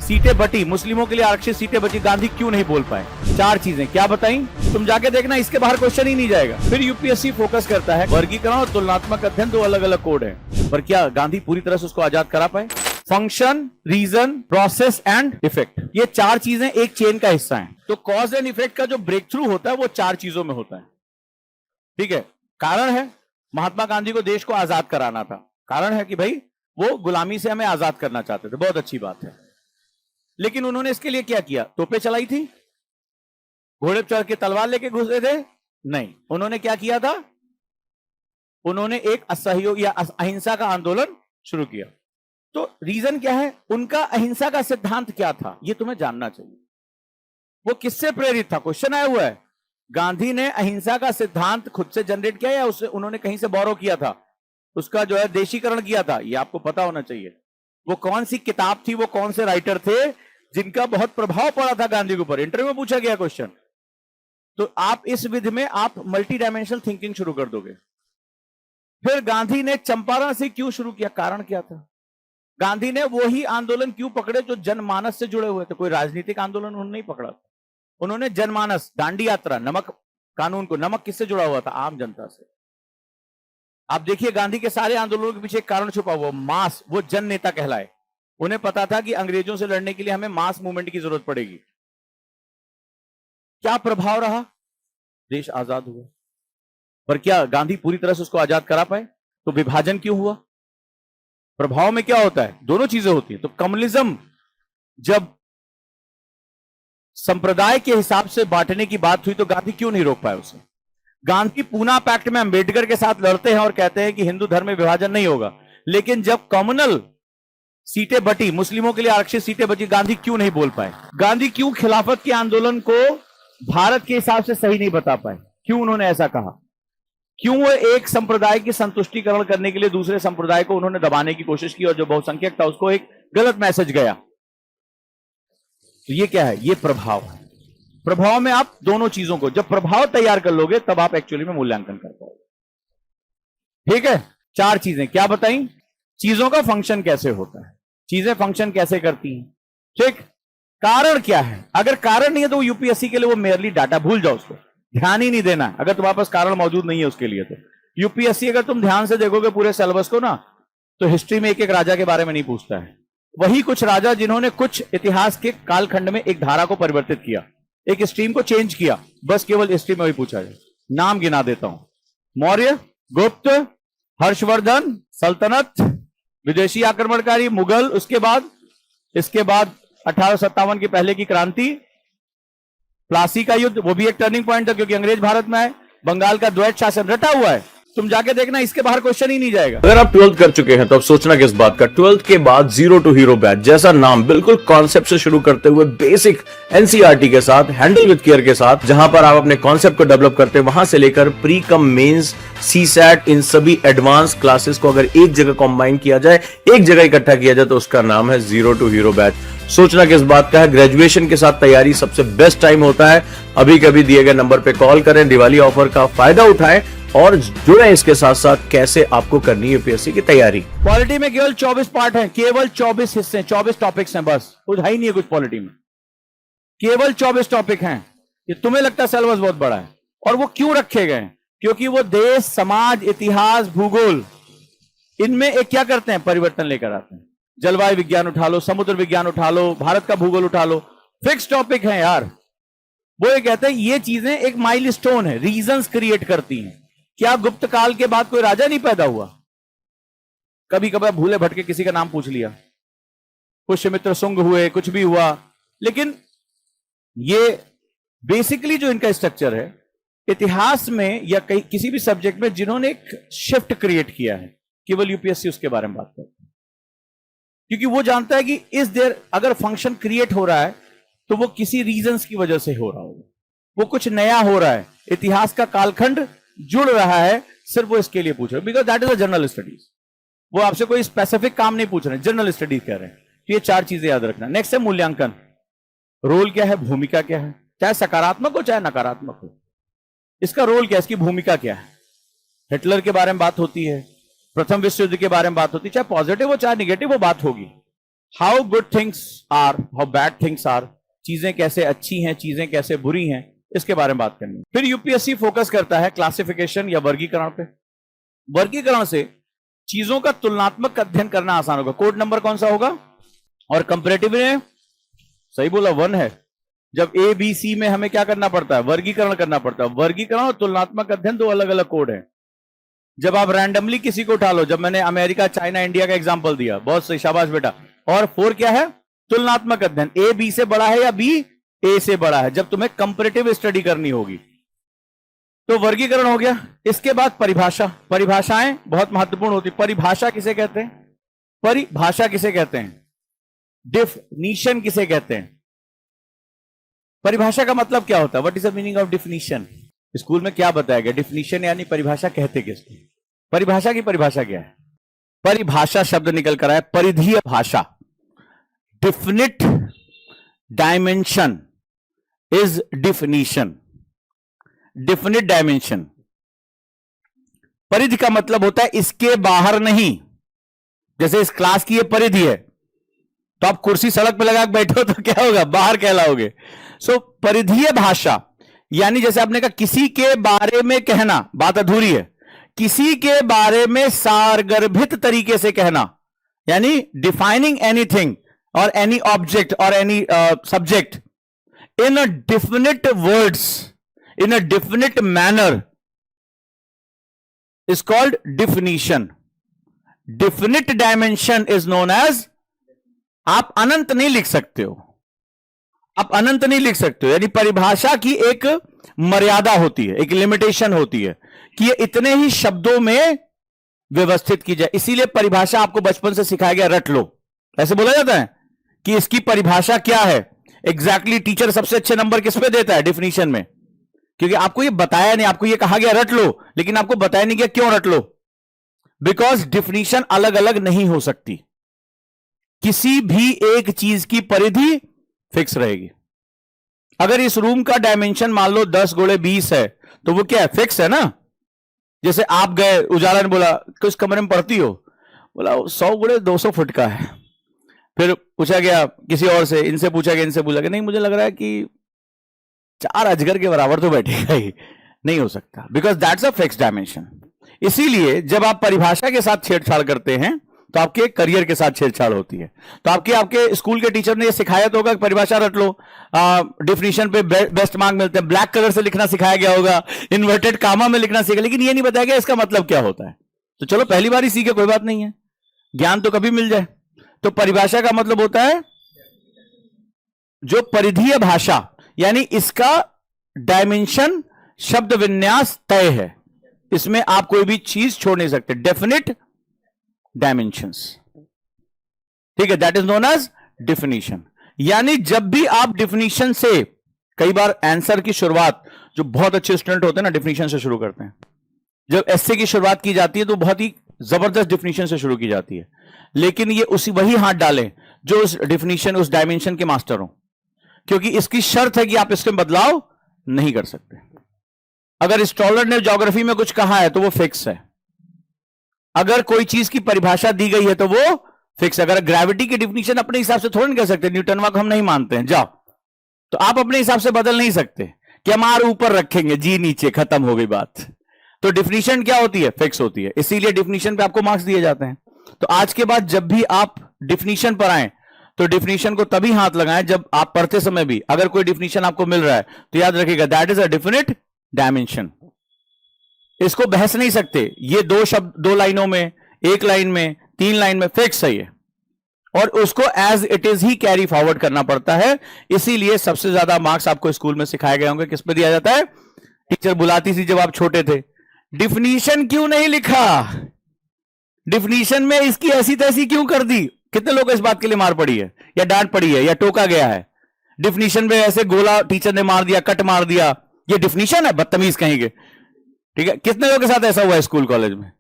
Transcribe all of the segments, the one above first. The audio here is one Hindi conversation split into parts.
सीटें बटी, मुस्लिमों के लिए आरक्षित सीटें बची, गांधी क्यों नहीं बोल पाए? 4 चीजें क्या बताई? तुम जाके देखना, इसके बाहर क्वेश्चन ही नहीं जाएगा। फिर यूपीएससी फोकस करता है वर्गीकरण और तुलनात्मक अध्ययन, 2 अलग अलग कोड है, पर क्या गांधी पूरी तरह से उसको आजाद करा पाए? Function, reason, process and effect, ये 4 चीजें एक चेन का हिस्सा है। तो कॉज एंड इफेक्ट का जो ब्रेक थ्रू होता है वो 4 चीजों में होता है। ठीक है, कारण है महात्मा गांधी को देश को आजाद कराना था। कारण है कि भाई वो गुलामी से हमें आजाद करना चाहते थे, बहुत अच्छी बात है। लेकिन उन्होंने इसके लिए क्या किया? तोपे चलाई थी? घोड़े पर चढ़ के तलवार लेके घुसे थे? नहीं। उन्होंने क्या किया था? उन्होंने एक असहयोग या अहिंसा का आंदोलन शुरू किया। तो रीजन क्या है? उनका अहिंसा का सिद्धांत क्या था, यह तुम्हें जानना चाहिए। वो किससे प्रेरित था? क्वेश्चन आया हुआ है। गांधी ने अहिंसा का सिद्धांत खुद से जनरेट किया या उससे उन्होंने कहीं से बोरो किया था? उसका जो है देशीकरण किया था, यह आपको पता होना चाहिए। वो कौन सी किताब थी, वो कौन से राइटर थे जिनका बहुत प्रभाव पड़ा था गांधी के ऊपर? इंटरव्यू में पूछा गया क्वेश्चन। तो आप इस विधि में आप मल्टी डायमेंशनल थिंकिंग शुरू कर दोगे। फिर गांधी ने चंपारण से क्यों शुरू किया? कारण क्या था? गांधी ने वही आंदोलन क्यों पकड़े जो जनमानस से जुड़े हुए थे? कोई राजनीतिक आंदोलन उन्होंने नहीं पकड़ा था। उन्होंने जनमानस, दांडी यात्रा, नमक कानून को, नमक किससे जुड़ा हुआ था? आम जनता से। आप देखिए गांधी के सारे आंदोलनों के पीछे एक कारण छुपा हुआ, मास। वो जन नेता कहलाए। उन्हें पता था कि अंग्रेजों से लड़ने के लिए हमें मास मूवमेंट की जरूरत पड़ेगी। क्या प्रभाव रहा? देश आजाद हुआ। पर क्या गांधी पूरी तरह से उसको आजाद करा पाए? तो विभाजन क्यों हुआ? प्रभाव में क्या होता है? दोनों चीजें होती है। तो कम्युनिज्म जब संप्रदाय के हिसाब से बांटने की बात हुई तो गांधी क्यों नहीं रोक पाए उसे? गांधी पूना पैक्ट में अंबेडकर के साथ लड़ते हैं और कहते हैं कि हिंदू धर्म में विभाजन नहीं होगा, लेकिन जब कम्युनल सीटें बटी, मुस्लिमों के लिए आरक्षित सीटें बची, गांधी क्यों नहीं बोल पाए? गांधी क्यों खिलाफत के आंदोलन को भारत के हिसाब से सही नहीं बता पाए? क्यों उन्होंने ऐसा कहा? क्यों वो एक संप्रदाय की संतुष्टिकरण करने के लिए दूसरे संप्रदाय को उन्होंने दबाने की कोशिश की और जो बहुसंख्यक था उसको एक गलत मैसेज गया? तो ये क्या है? ये प्रभाव है। प्रभाव में आप दोनों चीजों को जब प्रभाव तैयार कर लोगे तब आप एक्चुअली में मूल्यांकन कर पाओगे। ठीक है, 4 चीजें क्या बताई? चीजों का फंक्शन कैसे होता है, चीजें फंक्शन कैसे करती हैं। ठीक, कारण क्या है? अगर कारण नहीं है तो यूपीएससी के लिए वो मेयरली डाटा, भूल जाओ, उसको ध्यान ही नहीं देना है। अगर तुम्हारे पास कारण मौजूद नहीं है उसके लिए तो यूपीएससी, अगर तुम ध्यान से देखोगे पूरे सिलेबस को ना, तो हिस्ट्री में एक एक राजा के बारे में नहीं पूछता है। वही कुछ राजा जिन्होंने कुछ इतिहास के कालखंड में एक धारा को परिवर्तित किया, एक स्ट्रीम को चेंज किया, बस केवल स्ट्रीम में वही पूछा जाए। नाम गिना देता हूं, मौर्य, गुप्त, हर्षवर्धन, सल्तनत, विदेशी आक्रमणकारी, मुगल, उसके बाद इसके बाद 1857 के पहले की क्रांति, प्लासी का युद्ध, वो भी एक टर्निंग पॉइंट था क्योंकि अंग्रेज भारत में आए, बंगाल का द्वैत शासन रटा हुआ है। तुम जाके देखना, इसके बाहर क्वेश्चन ही नहीं जाएगा। अगर आप 12th कर चुके हैं तो अब सोचना किस बात का। 12th के बाद जीरो टू हीरो बैच जैसा नाम, बिल्कुल कॉन्सेप्ट से शुरू करते हुए बेसिक एनसीईआरटी के साथ, हैंडल विद केयर के साथ, जहां पर आप अपने कॉन्सेप्ट को डेवलप करते हैं, वहां से लेकर प्री कम मेंस, सीसैट, इन सभी एडवांस क्लासेस को अगर एक जगह कंबाइन किया जाए, एक जगह इकट्ठा किया जाए, तो उसका नाम है जीरो टू हीरो बैच। सोचना किस बात का है। ग्रेजुएशन के साथ तैयारी सबसे बेस्ट टाइम होता है। अभी कभी दिए गए नंबर पे कॉल करें, दिवाली ऑफर का फायदा उठाएं और जुड़े इसके साथ साथ कैसे आपको करनी है यूपीएससी की तैयारी। पॉलिटी में केवल 24 पार्ट हैं, केवल 24 हिस्से, 24 टॉपिक्स हैं, बस कुछ है ही नहीं है कुछ पॉलिटी में। केवल 24 टॉपिक हैं। ये तुम्हें लगता है सिलेबस बहुत बड़ा है, और वो क्यों रखे गए? क्योंकि वो देश, समाज, इतिहास, भूगोल, इनमें एक क्या करते हैं? परिवर्तन लेकर आते हैं। जलवायु विज्ञान उठा लो, समुद्र विज्ञान उठा लो, भारत का भूगोल उठा लो, फिक्स टॉपिक है यार। वो ये कहते हैं ये चीजें एक माइलस्टोन है, रीजंस क्रिएट करती हैं। क्या गुप्त काल के बाद कोई राजा नहीं पैदा हुआ? कभी कभी भूले भटके किसी का नाम पूछ लिया, पुष्यमित्र शुंग हुए, कुछ भी हुआ, लेकिन ये बेसिकली जो इनका स्ट्रक्चर है इतिहास में या किसी भी सब्जेक्ट में, जिन्होंने एक शिफ्ट क्रिएट किया है, केवल यूपीएससी उसके बारे में बात करता है। क्योंकि वो जानता है कि इस देर अगर फंक्शन क्रिएट हो रहा है तो वो किसी रीजंस की वजह से हो रहा होगा, वो कुछ नया हो रहा है, इतिहास का कालखंड जुड़ रहा है, सिर्फ वो इसके लिए पूछ रहे हैं, because that is a general studies. वो आपसे कोई स्पेसिफिक काम नहीं पूछ रहे हैं, जनरल स्टडीज कह रहे हैं। तो ये 4 चीजें याद रखना। नेक्स्ट है मूल्यांकन। रोल क्या है, भूमिका क्या है, चाहे सकारात्मक हो चाहे नकारात्मक हो, इसका रोल क्या है, इसकी भूमिका क्या है। हिटलर के बारे में बात होती है, प्रथम विश्व युद्ध के बारे में बात होती है, चाहे पॉजिटिव हो चाहे निगेटिव हो बात होगी। How good things are, how bad things are, चीजें कैसे अच्छी हैं, चीजें कैसे बुरी हैं, इसके बारे में बात करनी है। फिर यूपीएससी फोकस करता है क्लासिफिकेशन या वर्गीकरण पे। वर्गीकरण से चीजों का तुलनात्मक अध्ययन करना आसान होगा। कोड नंबर कौन सा होगा? और कंपैरेटिव में सही बोला 1 है। जब ए बी सी में हमें क्या करना पड़ता है? वर्गीकरण करना पड़ता है। वर्गीकरण और तुलनात्मक अध्ययन दो अलग अलग कोड हैं। जब आप रैंडमली किसी को उठा लो, जब मैंने अमेरिका, चाइना, इंडिया का एग्जांपल दिया, बहुत सही, शाबाश बेटा। और 4 क्या है? तुलनात्मक अध्ययन। ए बी से बड़ा है या बी ए से बड़ा है, जब तुम्हें कंपैरेटिव स्टडी करनी होगी। तो वर्गीकरण हो गया। इसके बाद परिभाषा। परिभाषाएं बहुत महत्वपूर्ण होती। परिभाषा किसे कहते हैं? परिभाषा किसे कहते हैं? डिफिनीशन किसे कहते हैं? परिभाषा का मतलब क्या होता है? What is the meaning of definition? School में क्या बताया गया? डिफिनीशन यानी परिभाषा कहते किसको? परिभाषा की परिभाषा क्या है? परिभाषा शब्द निकल कर आया परिधीय भाषा। Definite dimension is definition. Definite dimension, परिधि का मतलब होता है इसके बाहर नहीं। जैसे इस क्लास की ये परिधि है, तो आप कुर्सी सड़क पे लगा के बैठो तो क्या होगा? बाहर कहलाओगे। सो परिधीय भाषा यानी जैसे आपने कहा किसी के बारे में कहना, बात अधूरी है। किसी के बारे में सारगर्भित तरीके से कहना, यानी डिफाइनिंग एनीथिंग और एनी ऑब्जेक्ट और any subject in a definite words, in a definite manner is called definition. Definite dimension is known as, आप अनंत नहीं लिख सकते हो, आप अनंत नहीं लिख सकते हो। यानी परिभाषा की एक मर्यादा होती है, एक लिमिटेशन होती है कि ये इतने ही शब्दों में व्यवस्थित की जाए। इसीलिए परिभाषा आपको बचपन से सिखाया गया, रट लो। ऐसे बोला जाता है कि इसकी परिभाषा क्या है। एग्जैक्टली टीचर सबसे अच्छे नंबर किस पे देता है? डिफिनीशन में। क्योंकि आपको ये बताया नहीं, आपको ये कहा गया रट लो, लेकिन आपको बताया नहीं गया क्यों रट लो। बिकॉज डिफिनीशन अलग अलग नहीं हो सकती। किसी भी एक चीज की परिधि फिक्स रहेगी। अगर इस रूम का डायमेंशन मान लो 10 × 20 है, तो वो क्या है? फिक्स है ना। जैसे आप गए, उजाला ने बोला किस कमरे में पढ़ती हो? बोला 100 × 200 फुट का है। फिर पूछा गया किसी और से, इनसे पूछा गया, इनसे पूछा गया, नहीं मुझे लग रहा है कि 4 अजगर के बराबर तो बैठेगा ही, नहीं हो सकता। Because that's a fix dimension. इसीलिए जब आप परिभाषा के साथ छेड़छाड़ करते हैं तो आपके करियर के साथ छेड़छाड़ होती है। तो आपके स्कूल के टीचर ने ये सिखाया तो होगा कि परिभाषा रट लो, डिफिनीशन पे बेस्ट मार्क मिलते हैं, ब्लैक कलर से लिखना सिखाया गया होगा, इन्वर्टेड कामा में लिखना सीखा, लेकिन ये नहीं बताया गया इसका मतलब क्या होता है। तो चलो पहली बार ही सीखे, कोई बात नहीं है, ज्ञान तो कभी मिल जाए। तो परिभाषा का मतलब होता है जो परिधीय भाषा, यानी इसका डायमेंशन, शब्द विन्यास तय है, इसमें आप कोई भी चीज छोड़ नहीं सकते। डेफिनिट डायमेंशंस, ठीक है, that is known as definition. यानी जब भी आप डिफिनीशन से, कई बार आंसर की शुरुआत जो बहुत अच्छे स्टूडेंट होते हैं ना, डिफिनीशन से शुरू करते हैं। जब एस्से की शुरुआत की जाती है तो बहुत ही जबरदस्त डिफिनीशन से शुरू की जाती है, लेकिन ये वही हाथ डालें जो उस डिफिनीशन, उस डायमेंशन के मास्टर हो, क्योंकि इसकी शर्त है कि आप इसमें बदलाव नहीं कर सकते। अगर स्टॉलर ने ज्योग्राफी में कुछ कहा है तो वो फिक्स है। अगर कोई चीज की परिभाषा दी गई है तो वो फिक्स। अगर ग्रेविटी की डिफिनीशन अपने हिसाब से थोड़ा नहीं कर सकते, न्यूटन को हम नहीं मानते हैं, जाओ, तो आप अपने हिसाब से बदल नहीं सकते कि हम आर ऊपर रखेंगे, जी नीचे, खत्म हो गई बात। तो डिफिनीशन क्या होती है? फिक्स होती है। इसीलिए डिफिनीशन पे आपको मार्क्स दिए जाते हैं। तो आज के बाद जब भी आप डिफिनीशन पर आए तो डिफिनीशन को तभी हाथ लगाएं जब आप पढ़ते समय भी अगर कोई डिफिनीशन आपको मिल रहा है तो याद रखिएगा that is a definite dimension. इसको बहस नहीं सकते। ये 2 शब्द 2 लाइनों में, 1 लाइन में, 3 लाइन में फिक्स है ये, और उसको एज इट इज ही कैरी फॉरवर्ड करना पड़ता है। इसीलिए सबसे ज्यादा मार्क्स आपको स्कूल में सिखाए गए होंगे किस पे दिया जाता है? टीचर बुलाती थी जब आप छोटे थे, डिफिनीशन क्यों नहीं लिखा, डिफिनीशन में इसकी ऐसी तैसी क्यों कर दी। कितने लोग इस बात के लिए मार पड़ी है या डांट पड़ी है या टोका गया है? डिफिनीशन में ऐसे गोला टीचर ने मार दिया, कट मार दिया, ये डिफिनीशन है, बदतमीज कहेंगे। ठीक है, कितने लोगों के साथ ऐसा हुआ है स्कूल कॉलेज में?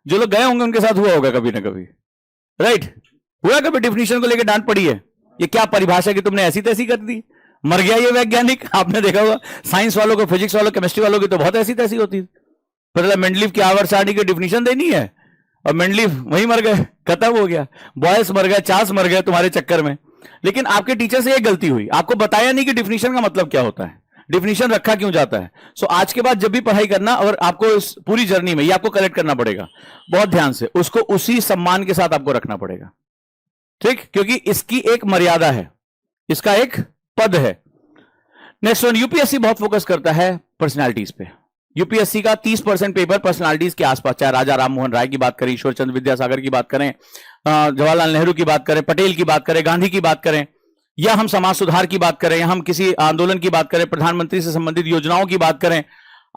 जो लोग गए होंगे उनके साथ हुआ होगा कभी ना कभी, राइट? हुआ कभी डिफिनीशन को लेकर डांट पड़ी है? ये क्या परिभाषा की तुमने ऐसी तैसी कर दी, मर गया ये वैज्ञानिक। आपने देखा होगा साइंस वालों को, फिजिक्स वालों, केमिस्ट्री वालों की तो बहुत ऐसी तैसी होती है। मतलब मेंडलीव की आवर्त सारणी की डिफिनीशन देनी है और मेंडलीव वहीं मर गए। खत्म हो गया। बॉयज मर गए, चार्ल्स मर गए तुम्हारे चक्कर में। लेकिन आपके टीचर से एक गलती हुई, आपको बताया नहीं कि डिफिनीशन का मतलब क्या होता है, डिफिनीशन रखा क्यों जाता है। सो आज के बाद जब भी पढ़ाई करना, और आपको इस पूरी जर्नी में ये आपको कलेक्ट करना पड़ेगा बहुत ध्यान से, उसको उसी सम्मान के साथ आपको रखना पड़ेगा, ठीक, क्योंकि इसकी एक मर्यादा है, इसका एक पद है। नेक्स्ट वन, यूपीएससी बहुत फोकस करता है पर्सनालिटीज पे। यूपीएससी का 30% पेपर पर्सनालिटीज के आसपास, चाहे राजा राम मोहन राय की बात करें, ईश्वर चंद्र विद्यासागर की बात करें, जवाहरलाल नेहरू की बात करें, पटेल की बात करें, गांधी की बात करें, या हम समाज सुधार की बात करें, या हम किसी आंदोलन की बात करें, प्रधानमंत्री से संबंधित योजनाओं की बात करें,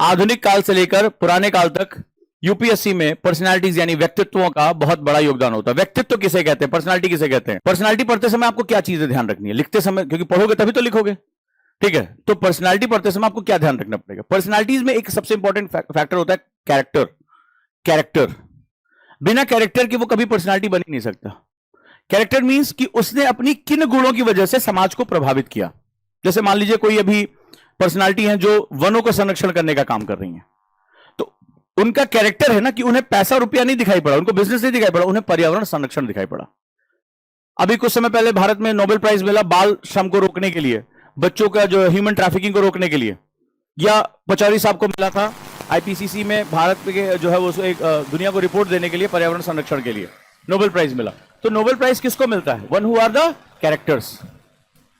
आधुनिक काल से लेकर पुराने काल तक यूपीएससी में पर्सनालिटीज यानी व्यक्तित्वों का बहुत बड़ा योगदान होता है। व्यक्तित्व किसे कहते हैं, पर्सनालिटी किसे कहते हैं। पर्सनालिटी पढ़ते समय आपको क्या चीजें ध्यान रखनी है, लिखते समय, क्योंकि पढ़ोगे तभी तो लिखोगे, ठीक है। तो पर्सनालिटी पढ़ते समय आपको क्या ध्यान रखना पड़ेगा। पर्सनालिटीज में एक सबसे इंपॉर्टेंट फैक्टर होता है कैरेक्टर। कैरेक्टर, बिना कैरेक्टर के वो कभी पर्सनालिटी बन ही नहीं सकता। कैरेक्टर मींस कि उसने अपनी किन गुणों की वजह से समाज को प्रभावित किया। जैसे मान लीजिए कोई अभी पर्सनालिटी है जो वनों का संरक्षण करने का काम कर रही है, तो उनका कैरेक्टर है ना कि उन्हें पैसा रुपया नहीं दिखाई पड़ा, उनको बिजनेस नहीं दिखाई पड़ा, उन्हें पर्यावरण संरक्षण दिखाई पड़ा। अभी कुछ समय पहले भारत में नोबेल प्राइज मिला बाल श्रम को रोकने के लिए, बच्चों का जो ह्यूमन ट्रैफिकिंग को रोकने के लिए। या पचौरी साहब को मिला था आईपीसीसी में भारत के जो है वो एक दुनिया को रिपोर्ट देने के लिए, पर्यावरण संरक्षण के लिए नोबेल प्राइज मिला। तो नोबेल प्राइज किसको मिलता है, one who are the characters,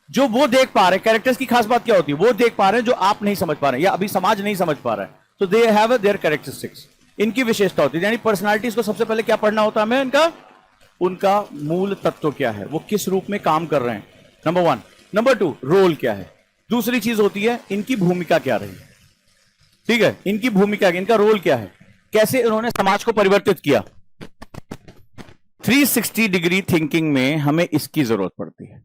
जो वो देख पा रहे हैं। कैरेक्टर्स की खास बात क्या होती है, वो देख पा रहे हैं जो आप नहीं समझ पा रहे हैं या अभी समाज नहीं समझ पा रहा है। तो दे हैव देयर कैरेक्टरिस्टिक्स, इनकी विशेषता होती है। यानी पर्सनालिटीज को सबसे पहले क्या पढ़ना होता है हमें, इनका उनका मूल तत्व क्या है, वो किस रूप में काम कर रहे हैं, number one. Number two, role क्या है। दूसरी चीज होती है इनकी भूमिका क्या रही, ठीक है, इनकी भूमिका, इनका रोल क्या है, कैसे इन्होंने समाज को परिवर्तित किया। 360 डिग्री थिंकिंग में हमें इसकी जरूरत पड़ती है।